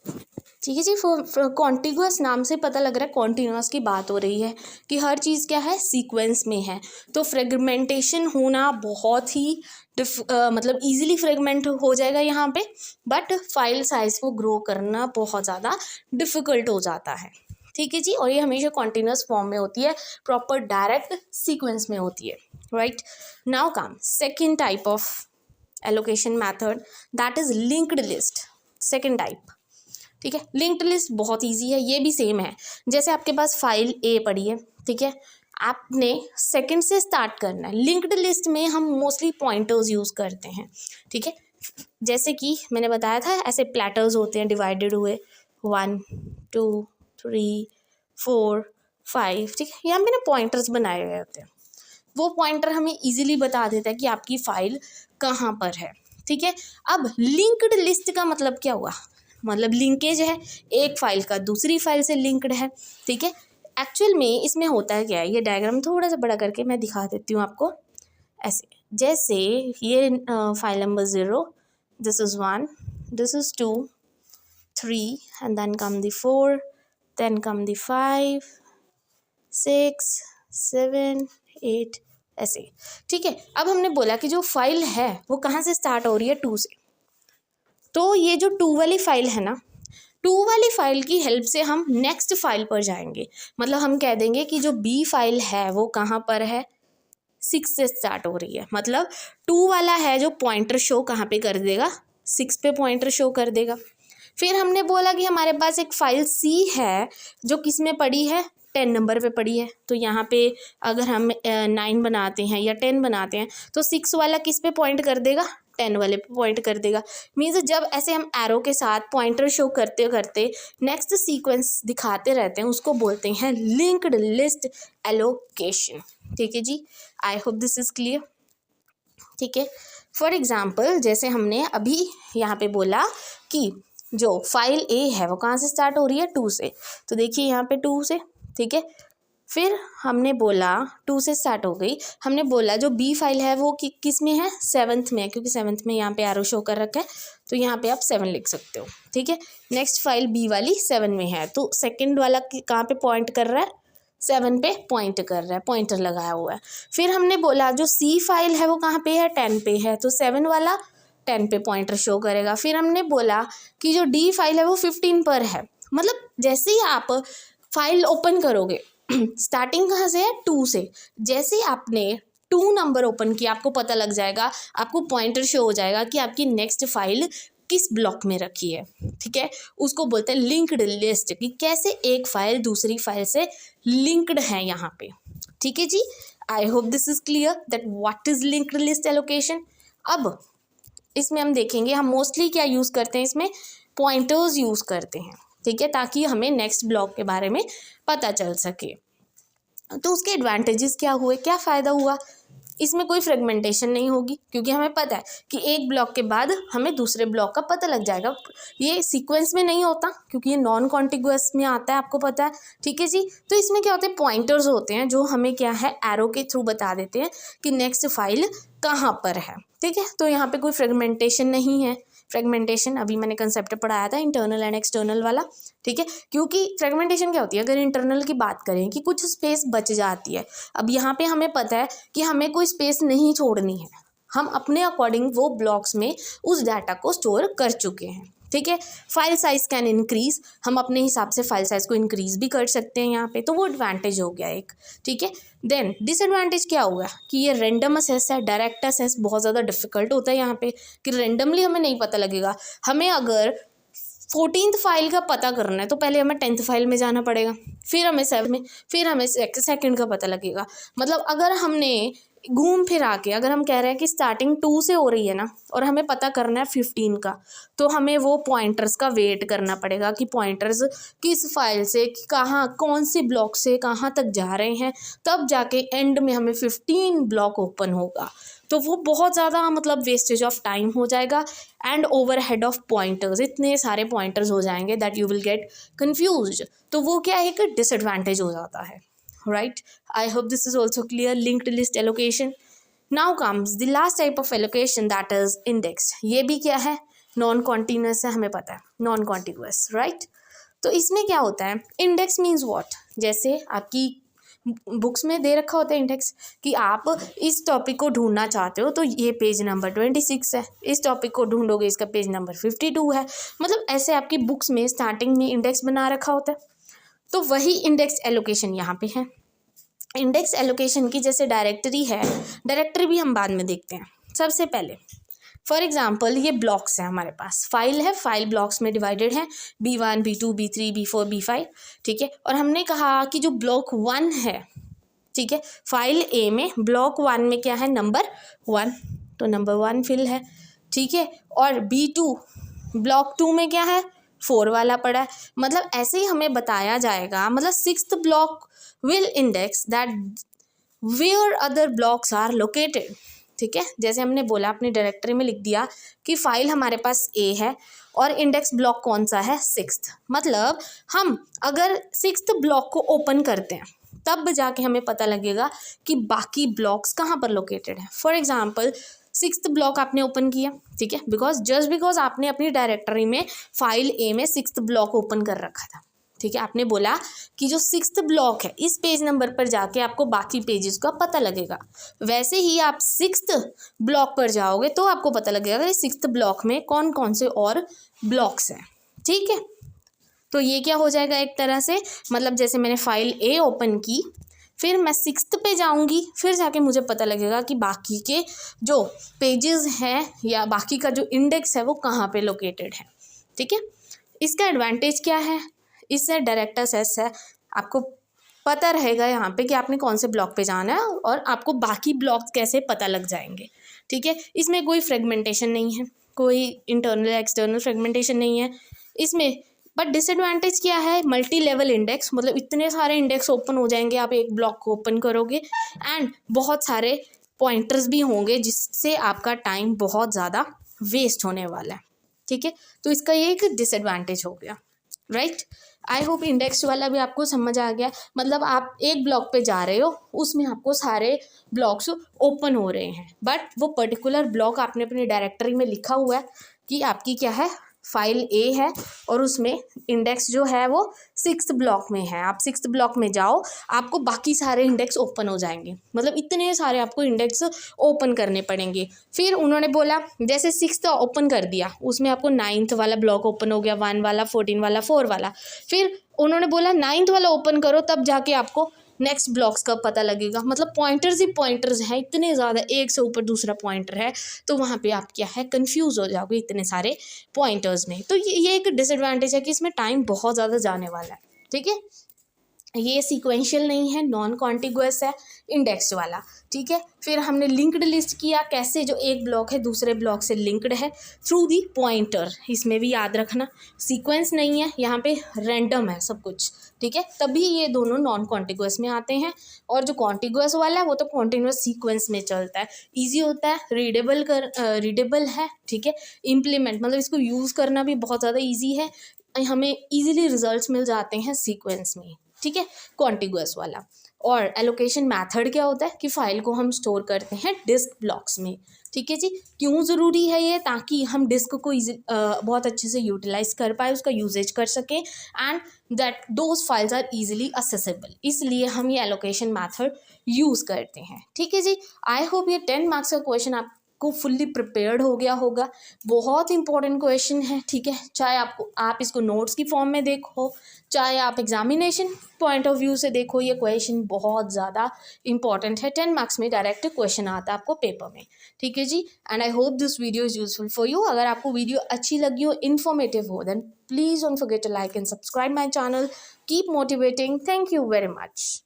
ठीक है जी। कॉन्टिग्यूअस नाम से पता लग रहा है कॉन्टिन्यूअस की बात हो रही है कि हर चीज़ क्या है, सीक्वेंस में है। तो फ्रेगमेंटेशन होना बहुत ही मतलब इजीली फ्रेगमेंट हो जाएगा यहाँ पे, बट फाइल साइज को ग्रो करना बहुत ज़्यादा डिफ़िकल्ट हो जाता है। ठीक है जी। और ये हमेशा कॉन्टिन्यूअस फॉर्म में होती है, प्रॉपर डायरेक्ट सीक्वेंस में होती है, right. Now come second type of allocation method, that is linked list. Second type, ठीक है। लिंक्ड लिस्ट बहुत इजी है, ये भी सेम है। जैसे आपके पास फाइल ए पड़ी है, ठीक है, आपने सेकंड से स्टार्ट करना है। लिंक्ड लिस्ट में हम मोस्टली पॉइंटर्स यूज़ करते हैं, ठीक है। जैसे कि मैंने बताया था, ऐसे प्लेटर्स होते हैं डिवाइडेड हुए 1 2 3 4 5, ठीक है। यहाँ पे ना पॉइंटर्स बनाए गए होते हैं, वो पॉइंटर हमें इजीली बता देता है कि आपकी फाइल कहाँ पर है, ठीक है। अब लिंक्ड लिस्ट का मतलब क्या हुआ, मतलब लिंकेज है, एक फाइल का दूसरी फाइल से लिंक्ड है, ठीक है। एक्चुअल में इसमें होता है क्या है, ये डायग्राम थोड़ा सा बड़ा करके मैं दिखा देती हूँ आपको। ऐसे जैसे ये file number 0, this is 1, this is 2 3 and then come the 4, then come the 5 6 7 8, ऐसे, ठीक है। अब हमने बोला कि जो फाइल है वो कहाँ से स्टार्ट हो रही है, 2 से। तो ये जो 2 वाली फाइल है ना, 2 वाली फाइल की हेल्प से हम नेक्स्ट फाइल पर जाएंगे। मतलब हम कह देंगे कि जो बी फाइल है वो कहाँ पर है, 6 से स्टार्ट हो रही है। मतलब 2 वाला है जो पॉइंटर शो कहाँ पे कर देगा, 6 पे पॉइंटर शो कर देगा। फिर हमने बोला कि हमारे पास एक फाइल सी है जो किस में पड़ी है, 10 नंबर पे पड़ी है। तो यहाँ पे अगर हम 9 बनाते हैं या 10 बनाते हैं तो 6 वाला किस पे पॉइंट कर देगा, 10 वाले पे पॉइंट कर देगा। मीन्स जब ऐसे हम एरो के साथ पॉइंटर शो करते करते नेक्स्ट सीक्वेंस दिखाते रहते हैं, उसको बोलते हैं लिंक्ड लिस्ट एलोकेशन, ठीक है जी। I hope this is clear, ठीक है। फॉर एग्जाम्पल जैसे हमने अभी यहाँ पे बोला कि जो फाइल ए है वो कहाँ से स्टार्ट हो रही है, 2 से। तो देखिए यहाँ पे 2 से, ठीक है। फिर हमने बोला 2 से स्टार्ट हो गई, हमने बोला जो बी फाइल है वो किस में है, 7th में है, क्योंकि 7th में यहाँ पे एरो शो कर रखा है, तो यहाँ पे आप 7 लिख सकते हो, ठीक है। नेक्स्ट फाइल बी वाली 7 में है, तो सेकंड वाला कहाँ पे पॉइंट कर रहा है, 7 पे पॉइंट कर रहा है, पॉइंटर लगाया हुआ है। फिर हमने बोला जो सी फाइल है वो कहाँ पे है, 10 पे है, तो 7 वाला 10 पे पॉइंटर शो करेगा। फिर हमने बोला कि जो डी फाइल है वो 15 पर है। मतलब जैसे ही आप फाइल ओपन करोगे, स्टार्टिंग कहाँ से है, 2 से, जैसे ही आपने 2 नंबर ओपन किया आपको पता लग जाएगा, आपको पॉइंटर शो हो जाएगा कि आपकी नेक्स्ट फाइल किस ब्लॉक में रखी है, ठीक है। उसको बोलते हैं लिंक्ड लिस्ट, कि कैसे एक फाइल दूसरी फाइल से लिंक्ड है यहाँ पे, ठीक है जी। I hope this is clear that what is linked list allocation. अब इसमें हम देखेंगे, हम मोस्टली क्या यूज़ करते हैं, इसमें पॉइंटर्स यूज़ करते हैं, ठीक है, ताकि हमें नेक्स्ट ब्लॉक के बारे में पता चल सके। तो उसके एडवांटेजेस क्या हुए, क्या फ़ायदा हुआ, इसमें कोई फ्रेगमेंटेशन नहीं होगी, क्योंकि हमें पता है कि एक ब्लॉक के बाद हमें दूसरे ब्लॉक का पता लग जाएगा। ये सीक्वेंस में नहीं होता क्योंकि ये नॉन कॉन्टिग्यूअस में आता है, आपको पता है, ठीक है जी। तो इसमें क्या होते हैं, पॉइंटर्स होते हैं जो हमें क्या है, एरो के थ्रू बता देते हैं कि नेक्स्ट फाइल कहाँ पर है, ठीक है। तो यहाँ पे कोई फ्रेगमेंटेशन नहीं है। फ्रेगमेंटेशन अभी मैंने कंसेप्ट पढ़ाया था, इंटरनल एंड एक्सटर्नल वाला, ठीक है। क्योंकि फ्रेगमेंटेशन क्या होती है, अगर इंटरनल की बात करें कि कुछ स्पेस बच जाती है, अब यहाँ पे हमें पता है कि हमें कोई स्पेस नहीं छोड़नी है, हम अपने अकॉर्डिंग वो ब्लॉक्स में उस डाटा को स्टोर कर चुके हैं, ठीक है। फाइल साइज कैन इंक्रीज, हम अपने हिसाब से फाइल साइज को इंक्रीज भी कर सकते हैं यहाँ पे, तो वो एडवांटेज हो गया एक, ठीक है। देन डिसएडवांटेज क्या होगा कि ये रैंडम असेस है, डायरेक्ट असेस बहुत ज़्यादा डिफिकल्ट होता है यहाँ पे, कि रैंडमली हमें नहीं पता लगेगा। हमें अगर 14th फाइल का पता करना है तो पहले हमें 10th फाइल में जाना पड़ेगा, फिर हमें 7 में, फिर हमें सेकंड का पता लगेगा। मतलब अगर हमने घूम फिर आके, अगर हम कह रहे हैं कि स्टार्टिंग 2 से हो रही है ना और हमें पता करना है 15 का, तो हमें वो पॉइंटर्स का वेट करना पड़ेगा कि पॉइंटर्स किस फाइल से कहाँ, कौन सी ब्लॉक से कहाँ तक जा रहे हैं, तब जाके एंड में हमें 15 ब्लॉक ओपन होगा। तो वो बहुत ज़्यादा मतलब वेस्टेज ऑफ टाइम हो जाएगा एंड ओवरहेड ऑफ पॉइंटर्स, इतने सारे पॉइंटर्स हो जाएंगे that you will get confused. तो वो क्या है, एक डिसएडवांटेज हो जाता है, right? I hope this is also clear. Linked list allocation. Now comes the last type of allocation, that is indexed. ये भी क्या है, नॉन कॉन्टिन्यूस है, हमें पता है नॉन कॉन्टिग्यूअस, राइट। तो इसमें क्या होता है, इंडेक्स मीन्स व्हाट, जैसे आपकी बुक्स में दे रखा होता है इंडेक्स कि आप इस टॉपिक को ढूंढना चाहते हो तो ये पेज नंबर 26 है, इस टॉपिक को ढूंढोगे इसका पेज नंबर 52 है, मतलब ऐसे आपकी बुक्स में स्टार्टिंग में इंडेक्स बना रखा होता है। तो वही इंडेक्स एलोकेशन यहाँ पे है। इंडेक्स एलोकेशन की जैसे डायरेक्टरी है, डायरेक्टरी भी हम बाद में देखते हैं। सबसे पहले फॉर एग्जाम्पल ये ब्लॉक्स हैं हमारे पास, फाइल है, फाइल ब्लॉक्स में डिवाइडेड है, B1 B2 B3 B4 B5, ठीक है। और हमने कहा कि जो ब्लॉक 1 है, ठीक है, फाइल ए में ब्लॉक 1 में क्या है, नंबर 1, तो नंबर 1 फिल है, ठीक है। और B2 ब्लॉक 2 में क्या है, 4 वाला पड़ा है। मतलब ऐसे ही हमें बताया जाएगा, मतलब 6th block will index that where other blocks are located, ठीक है। जैसे हमने बोला अपनी डायरेक्टरी में लिख दिया कि फाइल हमारे पास ए है और इंडेक्स ब्लॉक कौन सा है, 6th। मतलब हम अगर 6th ब्लॉक को ओपन करते हैं तब जाके हमें पता लगेगा कि बाकी ब्लॉक्स कहाँ पर लोकेटेड है। फॉर एग्जाम्पल 6th ब्लॉक आपने ओपन किया, ठीक है, बिकॉज आपने अपनी डायरेक्टरी में फाइल ए में 6th ब्लॉक ओपन कर रखा था, ठीक है। आपने बोला कि जो 6th ब्लॉक है इस पेज नंबर पर जाके आपको बाकी पेजेस का पता लगेगा। वैसे ही आप 6th ब्लॉक पर जाओगे तो आपको पता लगेगा कि 6th ब्लॉक में कौन कौन से और ब्लॉक्स हैं, ठीक है। तो ये क्या हो जाएगा एक तरह से, मतलब जैसे मैंने फाइल ए ओपन की, फिर मैं 6th पे जाऊंगी, फिर जाके मुझे पता लगेगा कि बाकी के जो पेजेस हैं या बाकी का जो इंडेक्स है वो कहाँ पे लोकेटेड है, ठीक है। इसका एडवांटेज क्या है, इससे डायरेक्ट एक्सेस है, आपको पता रहेगा यहाँ पे कि आपने कौन से ब्लॉक पे जाना है और आपको बाकी ब्लॉक्स कैसे पता लग जाएंगे, ठीक है। इसमें कोई फ्रेगमेंटेशन नहीं है, कोई इंटरनल एक्सटर्नल फ्रेगमेंटेशन नहीं है इसमें। बट डिसएडवांटेज क्या है, मल्टी लेवल इंडेक्स, मतलब इतने सारे इंडेक्स ओपन हो जाएंगे, आप एक ब्लॉक को ओपन करोगे एंड बहुत सारे पॉइंटर्स भी होंगे जिससे आपका टाइम बहुत ज़्यादा वेस्ट होने वाला है, ठीक है। तो इसका ये एक डिसएडवांटेज हो गया, राइट। आई होप इंडेक्स वाला भी आपको समझ आ गया। मतलब आप एक ब्लॉक पे जा रहे हो, उसमें आपको सारे ब्लॉक्स ओपन हो रहे हैं, बट वो पर्टिकुलर ब्लॉक आपने अपनी डायरेक्टरी में लिखा हुआ है कि आपकी क्या है, फाइल ए है और उसमें इंडेक्स जो है वो 6th ब्लॉक में है। आप 6th ब्लॉक में जाओ, आपको बाकी सारे इंडेक्स ओपन हो जाएंगे, मतलब इतने सारे आपको इंडेक्स ओपन करने पड़ेंगे। फिर उन्होंने बोला जैसे 6th ओपन कर दिया, उसमें आपको 9th वाला ब्लॉक ओपन हो गया, 1 वाला, 14 वाला, 4 वाला। फिर उन्होंने बोला 9th वाला ओपन करो, तब जाके आपको नेक्स्ट ब्लॉक्स का पता लगेगा। मतलब पॉइंटर्स ही पॉइंटर्स हैं, इतने ज़्यादा, एक से ऊपर दूसरा पॉइंटर है, तो वहाँ पे आप क्या है, कंफ्यूज हो जाओगे इतने सारे पॉइंटर्स में। तो ये एक डिसएडवांटेज है कि इसमें टाइम बहुत ज़्यादा जाने वाला है, ठीक है। ये सीक्वेंशियल नहीं है, नॉन कॉन्टिग्यूअस है इंडेक्स वाला, ठीक है। फिर हमने लिंक्ड लिस्ट किया, कैसे जो एक ब्लॉक है दूसरे ब्लॉक से लिंक्ड है थ्रू दी पॉइंटर। इसमें भी याद रखना सीक्वेंस नहीं है, यहाँ पे रैंडम है सब कुछ, ठीक है, तभी ये दोनों नॉन कॉन्टिग्यूअस में आते हैं। और जो कॉन्टिग्यूअस वाला है वो तो कॉन्टिन्यूअस सीक्वेंस में चलता है, ईजी होता है, रीडेबल है, ठीक है। इम्प्लीमेंट मतलब इसको यूज़ करना भी बहुत ज़्यादा ईजी है, हमें ईजिली रिजल्ट्स मिल जाते हैं सीक्वेंस में, ठीक है, कॉन्टिग्यूअस वाला। और एलोकेशन मेथड क्या होता है कि फाइल को हम स्टोर करते हैं डिस्क ब्लॉक्स में, ठीक है जी। क्यों ज़रूरी है ये, ताकि हम डिस्क को बहुत अच्छे से यूटिलाइज कर पाए, उसका यूजेज कर सकें and that those files are easily accessible, इसलिए हम ये एलोकेशन मेथड यूज़ करते हैं, ठीक है जी। आई होप ये 10 मार्क्स का क्वेश्चन आपको फुल्ली प्रिपेयर्ड हो गया होगा। बहुत इंपॉर्टेंट क्वेश्चन है, ठीक है, चाहे आप इसको नोट्स की फॉर्म में देखो, चाहे आप एग्जामिनेशन पॉइंट ऑफ व्यू से देखो, ये क्वेश्चन बहुत ज़्यादा इंपॉर्टेंट है। 10 मार्क्स में डायरेक्ट क्वेश्चन आता है आपको पेपर में, ठीक है जी। And I hope this video is useful for you. अगर आपको वीडियो अच्छी लगी हो, इन्फॉर्मेटिव हो, then please don't forget to like and subscribe my channel. Keep motivating. Thank you very much.